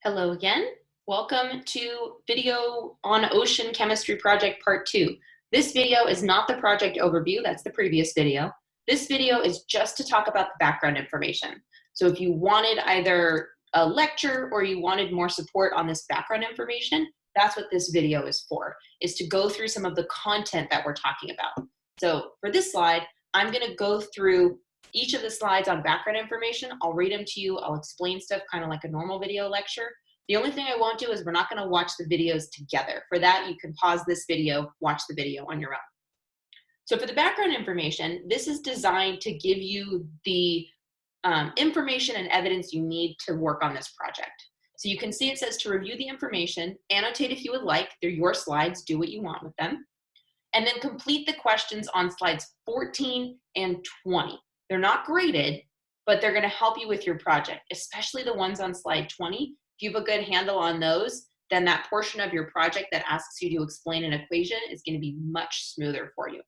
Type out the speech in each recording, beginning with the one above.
Hello again. Welcome to video on ocean chemistry project part 2. This video is not the project overview, that's the previous video. This video is just to talk about the background information. So if you wanted either a lecture or you wanted more support on this background information, that's what this video is for, is to go through some of the content that we're talking about. So for this slide, I'm going to go through each of the slides on background information. I'll read them to you. I'll explain stuff kind of like a normal video lecture. The only thing I won't do is we're not going to watch the videos together. For that, you can pause this video, watch the video on your own. So for the background information, this is designed to give you the information and evidence you need to work on this project. So you can see it says to review the information, annotate if you would like. They're your slides. Do what you want with them. And then complete the questions on slides 14 and 20. They're not graded, but they're going to help you with your project, especially the ones on slide 20. If you have a good handle on those, then that portion of your project that asks you to explain an equation is going to be much smoother for you.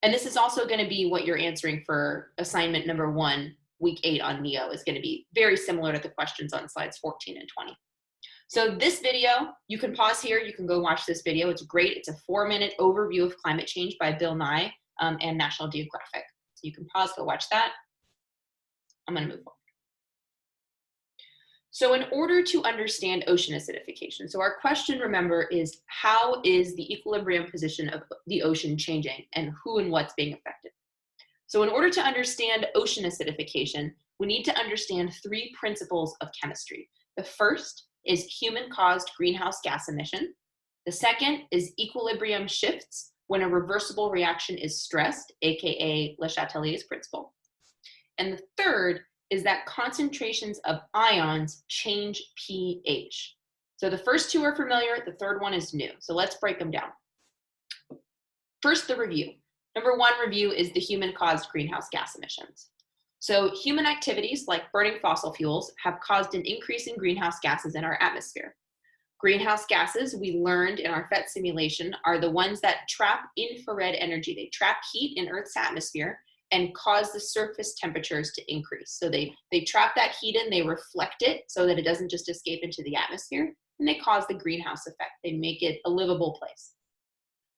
And this is also going to be what you're answering for assignment number 1, week 8 on NEO, is going to be very similar to the questions on slides 14 and 20. So this video, you can pause here, you can go watch this video. It's great. It's a 4-minute overview of climate change by Bill Nye and National Geographic. So you can pause, go watch that. I'm going to move forward. So in order to understand ocean acidification, so our question, remember, is how is the equilibrium position of the ocean changing and who and what's being affected? So in order to understand ocean acidification, we need to understand 3 principles of chemistry. The first is human-caused greenhouse gas emission. The second is equilibrium shifts when a reversible reaction is stressed, aka Le Chatelier's principle. And the third is that concentrations of ions change pH. So the first 2 are familiar, the third one is new. So let's break them down. First, the review. Number 1 review is the human-caused greenhouse gas emissions. So human activities like burning fossil fuels have caused an increase in greenhouse gases in our atmosphere. Greenhouse gases, we learned in our PhET simulation, are the ones that trap infrared energy. They trap heat in Earth's atmosphere and cause the surface temperatures to increase. So they trap that heat in, they reflect it so that it doesn't just escape into the atmosphere, and they cause the greenhouse effect. They make it a livable place.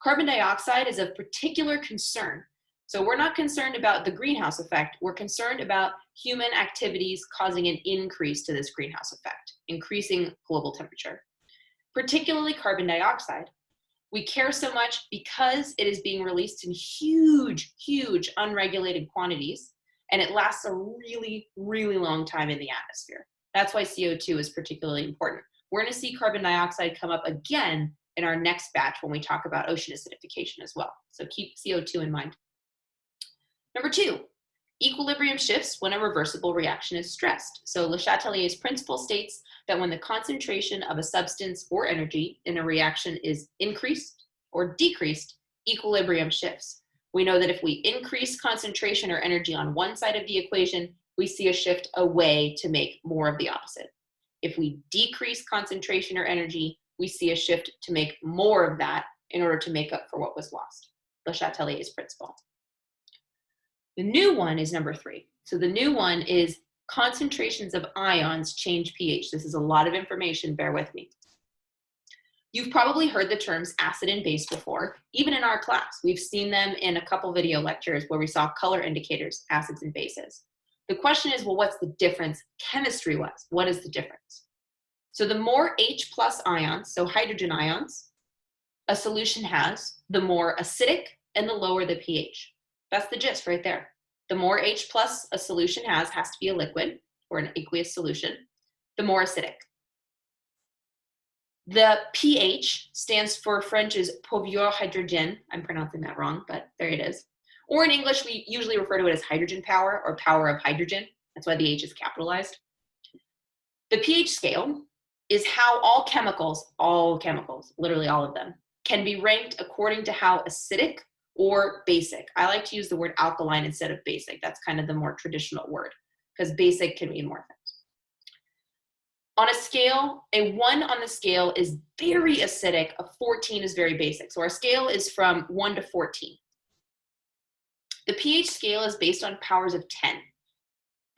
Carbon dioxide is of particular concern. So we're not concerned about the greenhouse effect, we're concerned about human activities causing an increase to this greenhouse effect, increasing global temperature. Particularly carbon dioxide. We care so much because it is being released in huge, huge unregulated quantities, and it lasts a really, really long time in the atmosphere. That's why CO2 is particularly important. We're going to see carbon dioxide come up again in our next batch when we talk about ocean acidification as well. So keep CO2 in mind. Number 2, equilibrium shifts when a reversible reaction is stressed. So Le Chatelier's principle states that when the concentration of a substance or energy in a reaction is increased or decreased, equilibrium shifts. We know that if we increase concentration or energy on one side of the equation, we see a shift away to make more of the opposite. If we decrease concentration or energy, we see a shift to make more of that in order to make up for what was lost. Le Chatelier's principle. The new one is number 3. So the new one is concentrations of ions change pH. This is a lot of information, bear with me. You've probably heard the terms acid and base before, even in our class. We've seen them in a couple video lectures where we saw color indicators, acids and bases. The question is, well, what's the difference chemistry-wise? What is the difference? So the more H plus ions, so hydrogen ions, a solution has, the more acidic and the lower the pH. That's the gist right there. The more H plus a solution has to be a liquid or an aqueous solution, the more acidic. The pH stands for French's pauvre hydrogen. I'm pronouncing that wrong, but there it is. Or in English, we usually refer to it as hydrogen power or power of hydrogen. That's why the H is capitalized. The pH scale is how all chemicals, literally all of them, can be ranked according to how acidic or basic. I like to use the word alkaline instead of basic. That's kind of the more traditional word because basic can mean more things. On a scale, a 1 on the scale is very acidic, a 14 is very basic. So our scale is from 1 to 14. The pH scale is based on powers of 10.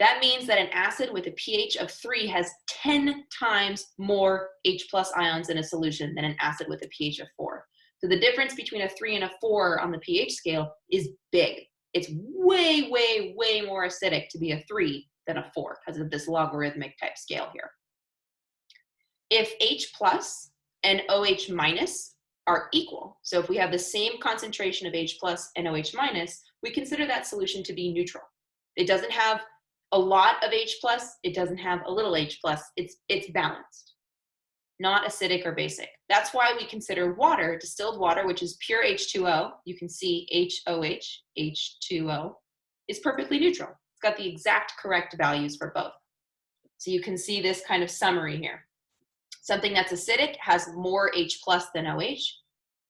That means that an acid with a pH of 3 has 10 times more H plus ions in a solution than an acid with a pH of 4. So the difference between a 3 and a 4 on the pH scale is big. It's way, way, way more acidic to be a 3 than a 4 because of this logarithmic type scale here. If H plus and OH minus are equal, so if we have the same concentration of H plus and OH minus, we consider that solution to be neutral. It doesn't have a lot of H plus, it doesn't have a little H plus, it's balanced, not acidic or basic. That's why we consider water, distilled water, which is pure H2O, you can see HOH, H2O, is perfectly neutral. It's got the exact correct values for both. So you can see this kind of summary here. Something that's acidic has more H plus than OH.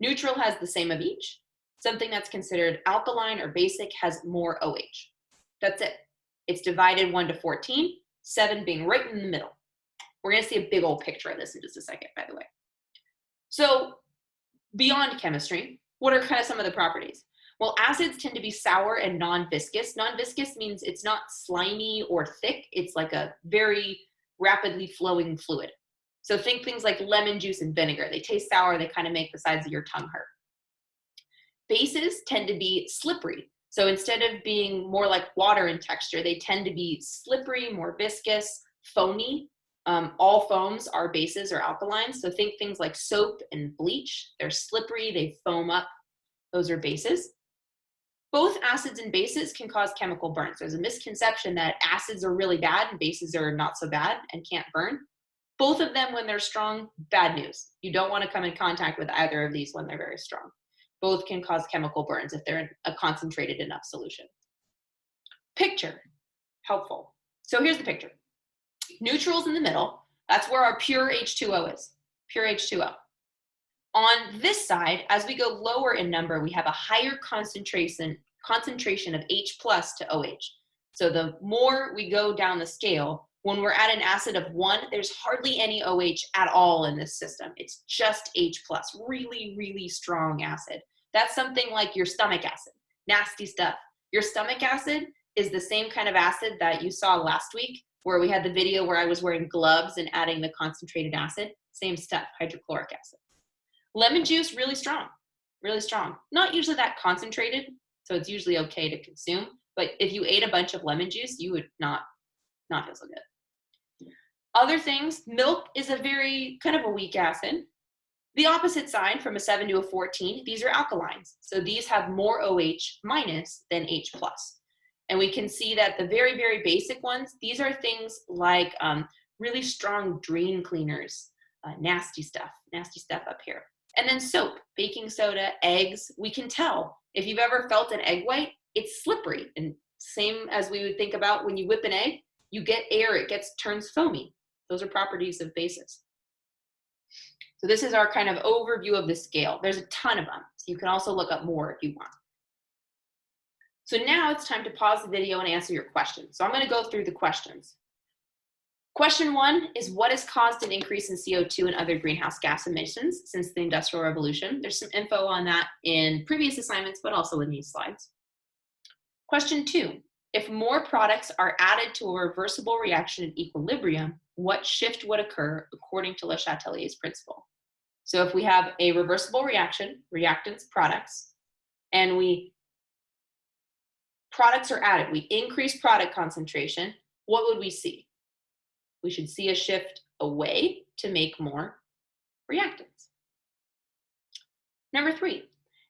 Neutral has the same of each. Something that's considered alkaline or basic has more OH. That's it. It's divided 1 to 14, 7 being right in the middle. We're going to see a big old picture of this in just a second, by the way. So beyond chemistry, what are kind of some of the properties? Well, acids tend to be sour and non-viscous. Non-viscous means it's not slimy or thick. It's like a very rapidly flowing fluid. So think things like lemon juice and vinegar. They taste sour. They kind of make the sides of your tongue hurt. Bases tend to be slippery. So instead of being more like water in texture, they tend to be slippery, more viscous, foamy. All foams are bases or alkalines. So think things like soap and bleach. They're slippery, they foam up. Those are bases. Both acids and bases can cause chemical burns. There's a misconception that acids are really bad and bases are not so bad and can't burn. Both of them, when they're strong, bad news. You don't want to come in contact with either of these when they're very strong. Both can cause chemical burns if they're in a concentrated enough solution. Picture, helpful. So here's the picture. Neutral's in the middle. That's where our pure H2O is, pure H2O. On this side, as we go lower in number, we have a higher concentration of H plus to OH. So the more we go down the scale, when we're at an acid of 1, there's hardly any OH at all in this system. It's just H plus, really, really strong acid. That's something like your stomach acid, nasty stuff. Your stomach acid is the same kind of acid that you saw last week, where we had the video where I was wearing gloves and adding the concentrated acid. Same stuff, hydrochloric acid. Lemon juice, really strong, really strong. Not usually that concentrated, so it's usually okay to consume. But if you ate a bunch of lemon juice, you would not feel so good. Other things, milk is a very kind of a weak acid. The opposite side, from a 7 to a 14, these are alkalines. So these have more OH minus than H plus. And we can see that the very, very basic ones, these are things like really strong drain cleaners, nasty stuff up here. And then soap, baking soda, eggs, we can tell. If you've ever felt an egg white, it's slippery. And same as we would think about when you whip an egg, you get air, it turns foamy. Those are properties of bases. So this is our kind of overview of the scale. There's a ton of them, so you can also look up more if you want. So now it's time to pause the video and answer your questions. So I'm going to go through the questions. Question 1 is, what has caused an increase in CO2 and other greenhouse gas emissions since the Industrial Revolution? There's some info on that in previous assignments, but also in these slides. Question 2, if more products are added to a reversible reaction in equilibrium, what shift would occur according to Le Chatelier's principle? So if we have a reversible reaction, reactants, products, and products are added, we increase product concentration, what would we see? We should see a shift away to make more reactants. Number 3,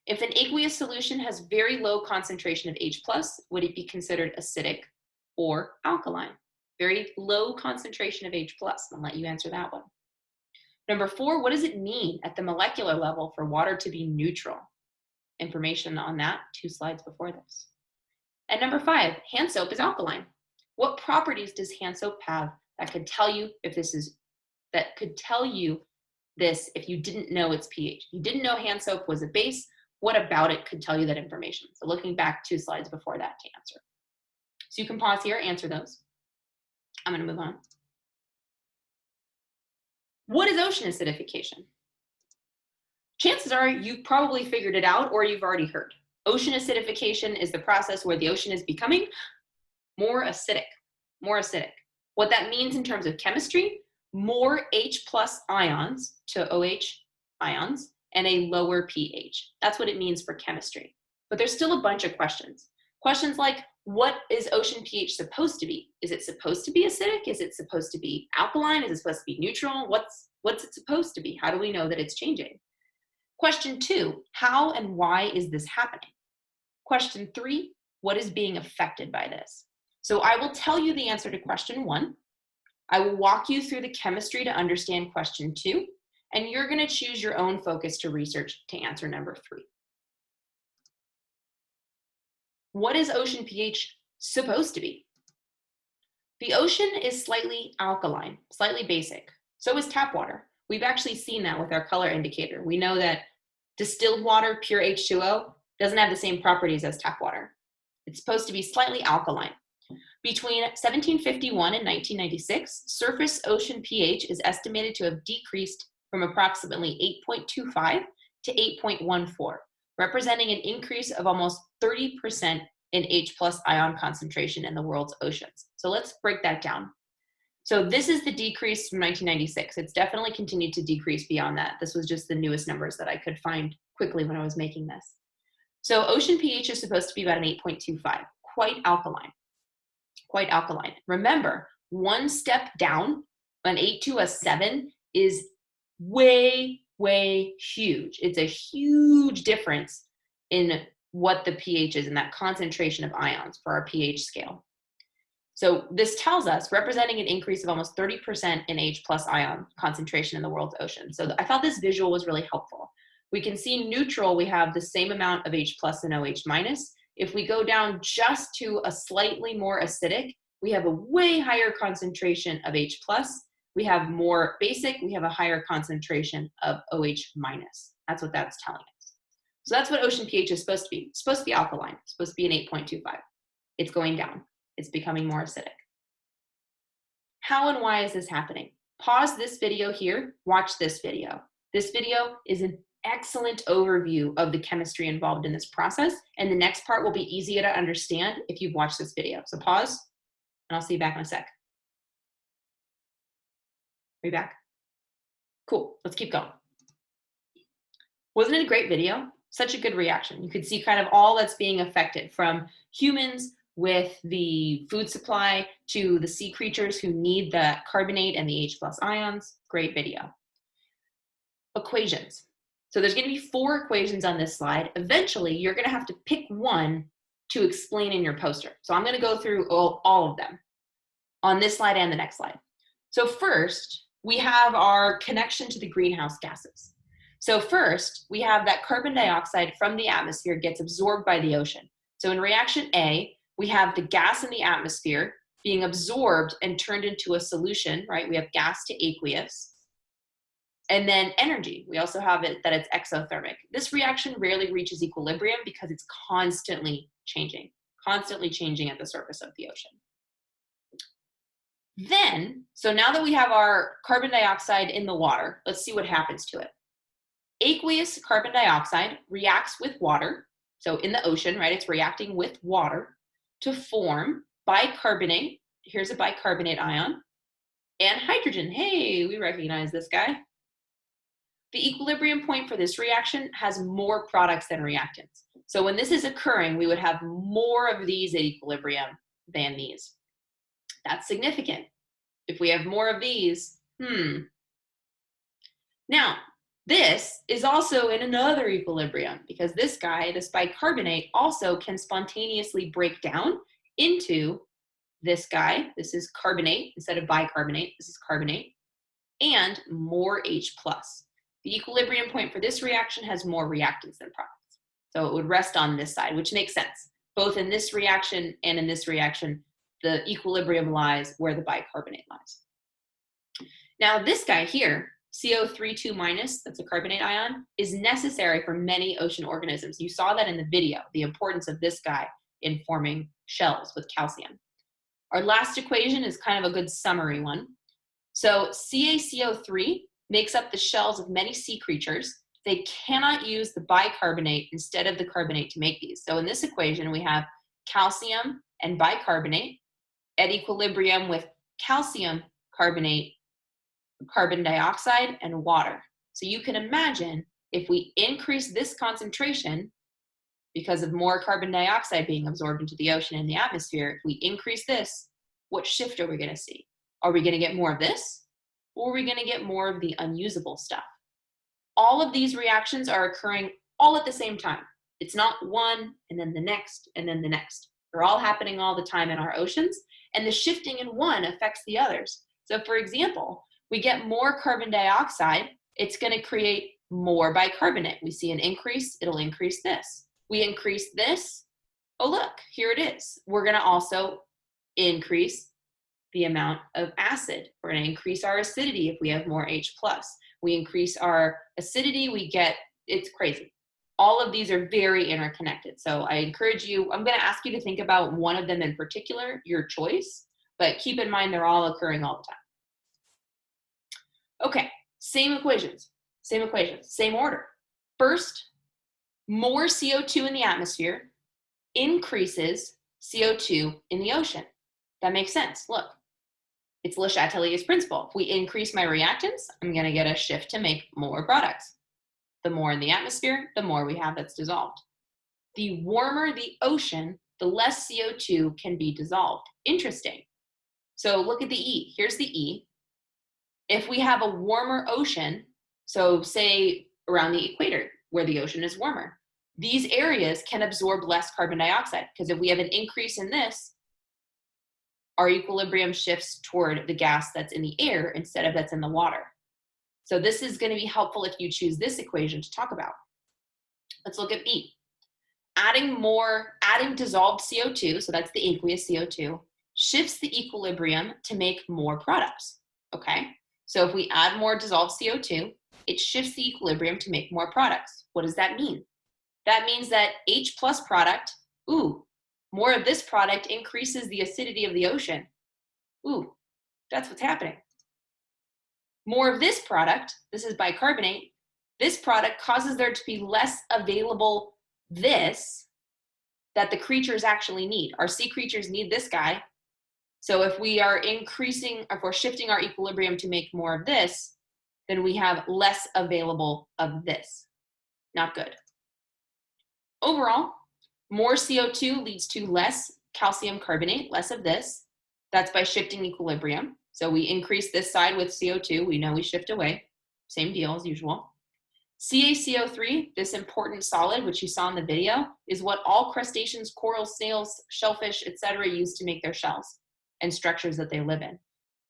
if an aqueous solution has very low concentration of H+, would it be considered acidic or alkaline? Very low concentration of H+. I'll let you answer that one. Number 4, what does it mean at the molecular level for water to be neutral? Information on that 2 slides before this. And number 5, hand soap is alkaline. What properties does hand soap have that could tell you if this if you didn't know its pH? If you didn't know hand soap was a base, what about it could tell you that information? So looking back 2 slides before that to answer. So you can pause here, answer those. I'm going to move on. What is ocean acidification? Chances are you've probably figured it out or you've already heard. Ocean acidification is the process where the ocean is becoming more acidic. more acidic. What that means in terms of chemistry, more H plus ions to OH ions and a lower pH. That's what it means for chemistry. But there's still a bunch of questions. Questions like, what is ocean pH supposed to be? Is it supposed to be acidic? Is it supposed to be alkaline? Is it supposed to be neutral? What's it supposed to be? How do we know that it's changing? Question 2, how and why is this happening? Question 3, what is being affected by this? So I will tell you the answer to question 1. I will walk you through the chemistry to understand question 2, and you're going to choose your own focus to research to answer number 3. What is ocean pH supposed to be? The ocean is slightly alkaline, slightly basic. So is tap water. We've actually seen that with our color indicator. We know that distilled water, pure H2O, doesn't have the same properties as tap water. It's supposed to be slightly alkaline. Between 1751 and 1996, surface ocean pH is estimated to have decreased from approximately 8.25 to 8.14, representing an increase of almost 30% in H plus ion concentration in the world's oceans. So let's break that down. So this is the decrease from 1996. It's definitely continued to decrease beyond that. This was just the newest numbers that I could find quickly when I was making this. So ocean pH is supposed to be about an 8.25, quite alkaline, quite alkaline. Remember, one step down, an 8 to a 7 is way, way huge. It's a huge difference in what the pH is and that concentration of ions for our pH scale. So this tells us, representing an increase of almost 30% in H plus ion concentration in the world's ocean. So I thought this visual was really helpful. We can see neutral, we have the same amount of H plus and OH minus. If we go down just to a slightly more acidic, we have a way higher concentration of H plus. We have more basic, we have a higher concentration of OH minus. That's what that's telling us. So that's what ocean pH is supposed to be. It's supposed to be alkaline. It's supposed to be an 8.25. It's going down. It's becoming more acidic. How and why is this happening? Pause this video here, watch this video. This video is an excellent overview of the chemistry involved in this process, and the next part will be easier to understand if you've watched this video. So pause, and I'll see you back in a sec. Are you back? Cool, let's keep going. Wasn't it a great video? Such a good reaction. You could see kind of all that's being affected, from humans with the food supply to the sea creatures who need the carbonate and the H plus ions. Great video. Equations. So there's going to be 4 equations on this slide. Eventually, you're going to have to pick one to explain in your poster. So I'm going to go through all of them on this slide and the next slide. So first, we have our connection to the greenhouse gases. So first, we have that carbon dioxide from the atmosphere gets absorbed by the ocean. So in reaction A, we have the gas in the atmosphere being absorbed and turned into a solution, right? We have gas to aqueous. And then energy, we also have it that it's exothermic. This reaction rarely reaches equilibrium because it's constantly changing at the surface of the ocean. Then, so now that we have our carbon dioxide in the water, let's see what happens to it. Aqueous carbon dioxide reacts with water. So in the ocean, right, it's reacting with water to form bicarbonate. Here's a bicarbonate ion. And hydrogen. Hey, we recognize this guy. The equilibrium point for this reaction has more products than reactants. So when this is occurring, we would have more of these at equilibrium than these. That's significant. If we have more of these, Now, this is also in another equilibrium because this guy, this bicarbonate, also can spontaneously break down into this guy. This is carbonate instead of bicarbonate. This is carbonate and more H plus. The equilibrium point for this reaction has more reactants than products. So it would rest on this side, which makes sense. Both in this reaction and in this reaction, the equilibrium lies where the bicarbonate lies. Now this guy here, CO3 minus, that's a carbonate ion, is necessary for many ocean organisms. You saw that in the video, the importance of this guy in forming shells with calcium. Our last equation is kind of a good summary one. So CaCO3 makes up the shells of many sea creatures. They cannot use the bicarbonate instead of the carbonate to make these. So in this equation, we have calcium and bicarbonate. at equilibrium with calcium carbonate, carbon dioxide, and water. So you can imagine if we increase this concentration because of more carbon dioxide being absorbed into the ocean and the atmosphere, if we increase this, what shift are we going to see? Are we going to get more of this? Or are we going to get more of the unusable stuff? All of these reactions are occurring all at the same time. It's not one and then the next and then the next. They're all happening all the time in our oceans, and the shifting in one affects the others. So for example, we get more carbon dioxide, it's going to create more bicarbonate. We see an increase, it'll increase this. We increase this, oh look, here it is. We're going to also increase the amount of acid. We're going to increase our acidity if we have more H+. We increase our acidity, we get, it's crazy. All of these are very interconnected. So I encourage you, I'm going to ask you to think about one of them in particular, your choice, but keep in mind they're all occurring all the time. Okay, same equations, same order. First, more CO2 in the atmosphere increases CO2 in the ocean. That makes sense. Look, it's Le Chatelier's principle. If we increase my reactants, I'm going to get a shift to make more products. The more in the atmosphere, the more we have that's dissolved. The warmer the ocean, the less CO2 can be dissolved. Interesting. So look at the E. Here's the E. If we have a warmer ocean, so say around the equator where the ocean is warmer, these areas can absorb less carbon dioxide, because if we have an increase in this, our equilibrium shifts toward the gas that's in the air instead of that's in the water. So this is going to be helpful if you choose this equation to talk about. Let's look at B. Adding dissolved CO2, so that's the aqueous CO2, shifts the equilibrium to make more products, okay? So if we add more dissolved CO2, it shifts the equilibrium to make more products. What does that mean? That means that H+ product, more of this product increases the acidity of the ocean. That's what's happening. More of this product, this is bicarbonate, this product causes there to be less available this that the creatures actually need. Our sea creatures need this guy. So if we are if we're shifting our equilibrium to make more of this, then we have less available of this. Not good. Overall, more CO2 leads to less calcium carbonate, less of this. That's by shifting equilibrium. So we increase this side with CO2. We know we shift away. Same deal as usual. CaCO3, this important solid, which you saw in the video, is what all crustaceans, coral, snails, shellfish, etc. use to make their shells and structures that they live in.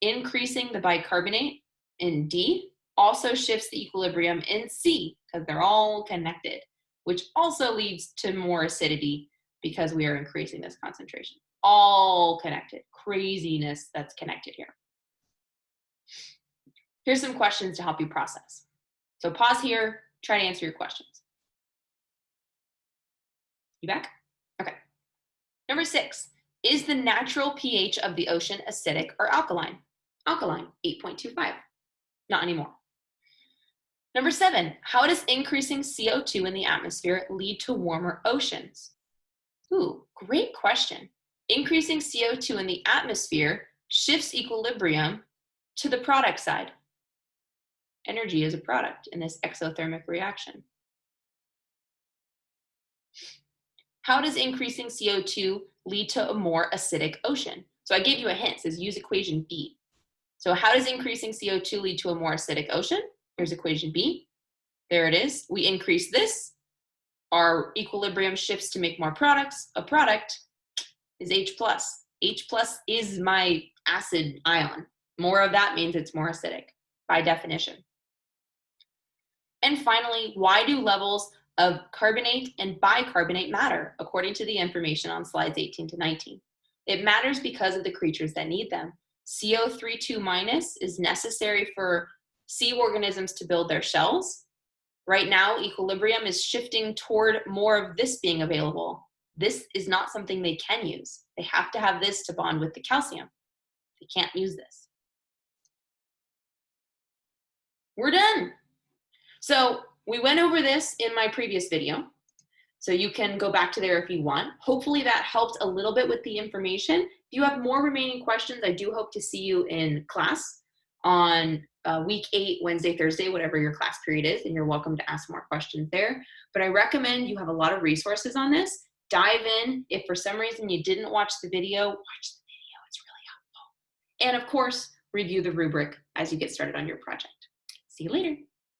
Increasing the bicarbonate in D also shifts the equilibrium in C, because they're all connected, which also leads to more acidity because we are increasing this concentration. All connected. Craziness that's connected here. Here's some questions to help you process. So pause here, try to answer your questions. You back? Okay. Number 6, is the natural pH of the ocean acidic or alkaline? Alkaline, 8.25. Not anymore. Number 7, how does increasing CO2 in the atmosphere lead to warmer oceans? Great question. Increasing CO2 in the atmosphere shifts equilibrium to the product side. Energy is a product in this exothermic reaction. How does increasing CO2 lead to a more acidic ocean? So I gave you a hint, it says use equation B. So how does increasing CO2 lead to a more acidic ocean? Here's equation B. There it is. We increase this. Our equilibrium shifts to make more products. A product is H+. H+ is my acid ion. More of that means it's more acidic by definition. And finally, why do levels of carbonate and bicarbonate matter according to the information on slides 18 to 19? It matters because of the creatures that need them. CO3 is necessary for sea organisms to build their shells. Right now, equilibrium is shifting toward more of this being available. This is not something they can use. They have to have this to bond with the calcium. They can't use this. We're done. So we went over this in my previous video. So you can go back to there if you want. Hopefully that helped a little bit with the information. If you have more remaining questions, I do hope to see you in class on week 8, Wednesday, Thursday, whatever your class period is, and you're welcome to ask more questions there. But I recommend you have a lot of resources on this. Dive in. If for some reason you didn't watch the video, watch the video. It's really helpful. And of course, review the rubric as you get started on your project. See you later.